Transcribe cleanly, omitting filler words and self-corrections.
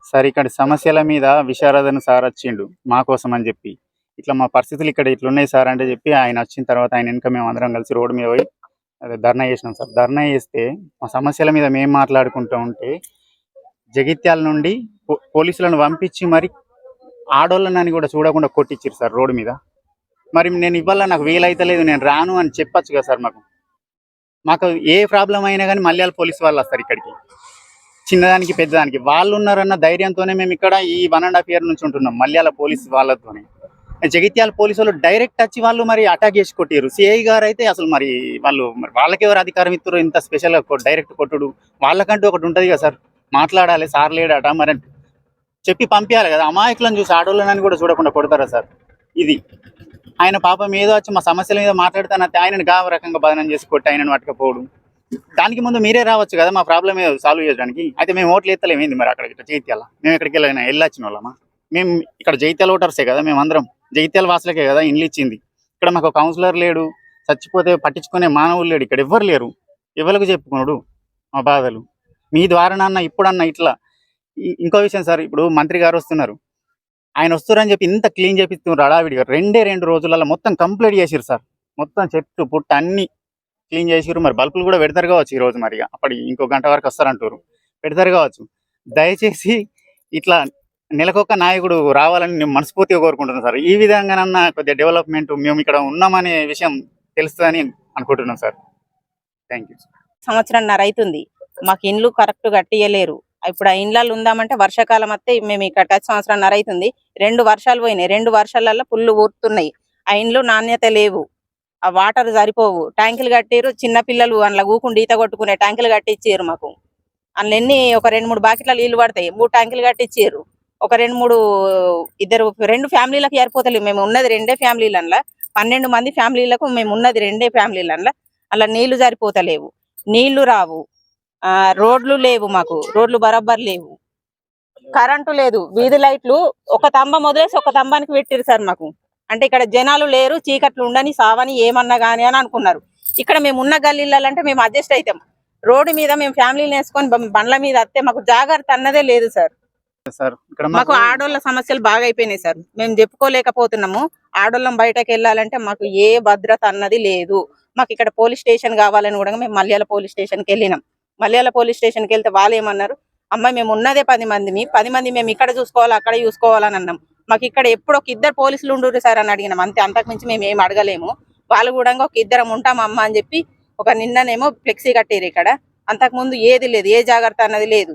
Sir ఇక్కడ సమస్యల మీద విశారదన్ సార్ వచ్చిండు మా కోసం అని చెప్పి. ఇట్లా మా పరిస్థితులు ఇక్కడ ఇట్లున్నాయి సార్ అంటే చెప్పి ఆయన వచ్చిన తర్వాత ఆయన వెనక మేము అందరం కలిసి రోడ్డు మీద పోయి అదే ధర్నా చేసినాం సార్. ధర్నా చేస్తే మా సమస్యల మీద మేము మాట్లాడుకుంటూ ఉంటే జగిత్యాల నుండి పోలీసులను పంపించి మరి ఆడోళ్ళని కూడా చూడకుండా కొట్టించారు సార్ రోడ్డు మీద. మరి నేను ఇవ్వాల నాకు వీలైతలేదు నేను రాను అని చెప్పొచ్చు కదా సార్. మాకు ఏ ప్రాబ్లం అయినా కానీ మల్యాల పోలీసు వాళ్ళు వస్తారు ఇక్కడికి, చిన్నదానికి పెద్దదానికి. వాళ్ళు ఉన్నారన్న ధైర్యంతోనే మేము ఇక్కడ ఈ 1.5 year నుంచి ఉంటున్నాం మల్యాల పోలీసు వాళ్ళతోనే. జగిత్యాల పోలీసు వాళ్ళు డైరెక్ట్ వచ్చి వాళ్ళు మరి అటాక్ చేసి కొట్టారు. సిఐ గారు అయితే అసలు మరి వాళ్ళకి ఎవరు అధికారం ఇస్తారు ఇంత స్పెషల్గా డైరెక్ట్ కొట్టుడు? వాళ్ళకంటూ ఒకటి ఉంటుంది కదా సార్, మాట్లాడాలి సార్ లేడట మరి చెప్పి పంపించాలి కదా. అమాయకులను చూసి ఆడోళ్ళని కూడా చూడకుండా కొడతారా సార్? ఇది ఆయన పాపం ఏదో వచ్చి మా సమస్యల మీద మాట్లాడుతానంటే ఆయనను గా రకంగా బదనం చేసి కొట్టి ఆయనను పట్టుకపోవడం. దానికి ముందు మీరే రావచ్చు కదా మా ప్రాబ్లం ఏదో సాల్వ్ చేయడానికి. అయితే మేము ఓట్లు ఎత్తలేమేంది మరి అక్కడ జగిత్యాల? మేము ఎక్కడికి వెళ్ళొచ్చిన వాళ్ళమా? మేము ఇక్కడ జగిత్యాల ఓటర్సే కదా, మేము అందరం జగిత్యాల వాసులకే కదా ఇండ్లు ఇచ్చింది. ఇక్కడ మాకు కౌన్సిలర్ లేడు, చచ్చిపోతే పట్టించుకునే మానవులు లేడు, ఇక్కడ ఎవ్వరు లేరు. ఎవరికి చెప్పుకున్నాడు మా బాధలు? మీ ద్వారానన్నా ఇప్పుడన్నా ఇట్లా. ఇంకో విషయం సార్, ఇప్పుడు మంత్రి గారు వస్తున్నారు, ఆయన వస్తారని చెప్పి ఇంత క్లీన్ చేపిస్తున్నారు హడావిడిగా. 2 రోజులలో మొత్తం కంప్లీట్ చేసిరు సార్. మొత్తం చెట్టు పుట్ట అన్ని క్లీన్ చేసిరు. మరి బల్బులు కూడా పెడతారు కావచ్చు ఈరోజు, మరి అప్పటి ఇంకో గంట వరకు వస్తారంటారు, పెడతారు కావచ్చు. దయచేసి ఇట్లా నెలకొక నాయకుడు రావాలని నేను మనస్ఫూర్తిగా కోరుకుంటున్నాను సార్. ఈ విధంగానన్నా కొద్దిగా డెవలప్మెంట్ మేము ఇక్కడ ఉన్నామనే విషయం తెలుస్తుందని అనుకుంటున్నాం సార్. Thank you. సంవత్సరంన్నర అవుతుంది మాకు ఇండ్లు కరెక్ట్ కట్టియలేరు. ఇప్పుడు ఆ ఇండ్లలో ఉందామంటే వర్షాకాలం వస్తే మేము ఇక్కడ 1 సంవత్సరంన్నర అవుతుంది. 2 వర్షాలు పోయినాయి. 2 వర్షాలలో పుల్లు ఊరుతున్నాయి. ఆ ఇండ్లు నాణ్యత లేవు, ఆ వాటర్ సరిపోవు. ట్యాంకులు కట్టిరు, చిన్న పిల్లలు అందులో కూకుండా ఈత కొట్టుకునే ట్యాంకులు కట్టించారు మాకు. అందులో ఒక 2-3 బాకెట్ల నీళ్లు పడతాయి. 3 ట్యాంకులు కట్టించారు. ఒక 2 ఫ్యామిలీలకు సరిపోతలేవు. మేము ఉన్నది 2 ఫ్యామిలీలలో, 12 మంది ఫ్యామిలీలకు మేము ఉన్నది 2 ఫ్యామిలీలలో. అలా నీళ్లు సరిపోతలేవు, నీళ్లు రావు, రోడ్లు లేవు, మాకు రోడ్లు బరాబర్ లేవు, కరెంటు లేదు, వీధి లైట్లు ఒక తంబం వదిలేసి ఒక తంబానికి పెట్టిరు సార్ మాకు. అంటే ఇక్కడ జనాలు లేరు, చీకట్లు ఉండని సావని ఏమన్నా గానీ అని అనుకున్నారు. ఇక్కడ మేము ఉన్న గల్లీలంటే మేము అడ్జస్ట్ అవుతాం. రోడ్డు మీద మేము ఫ్యామిలీని వేసుకొని బండ్ల మీద వస్తే మాకు జాగ్రత్త అన్నదే లేదు సార్. మాకు ఆడోళ్ళ సమస్యలు బాగా అయిపోయినాయి సార్. మేము చెప్పుకోలేకపోతున్నాము. ఆడోళ్ళం బయటకు వెళ్ళాలంటే మాకు ఏ భద్రత అన్నది లేదు. మాకు ఇక్కడ పోలీస్ స్టేషన్ కావాలని కూడా మేము మల్యాల పోలీస్ స్టేషన్కి వెళ్ళినాం. మల్యాల పోలీస్ స్టేషన్కి వెళ్తే వాళ్ళు ఏమన్నారు, అమ్మాయి మేము ఉన్నదే 10 మంది మేము ఇక్కడ చూసుకోవాలి అక్కడ చూసుకోవాలని అన్నాం. మాకు ఇక్కడ ఎప్పుడు ఒక 2 పోలీసులు ఉండుర్రు సార్ అని అడిగినాం, అంతే. అంతకుమించి మేము ఏం అడగలేము. వాళ్ళు కూడా ఒక 2 ఉంటాం అమ్మ అని చెప్పి నిన్ననేమో ఫ్లెక్సీ కట్టారు ఇక్కడ. అంతకుముందు ఏది లేదు, ఏ జాగ్రత్త అన్నది లేదు.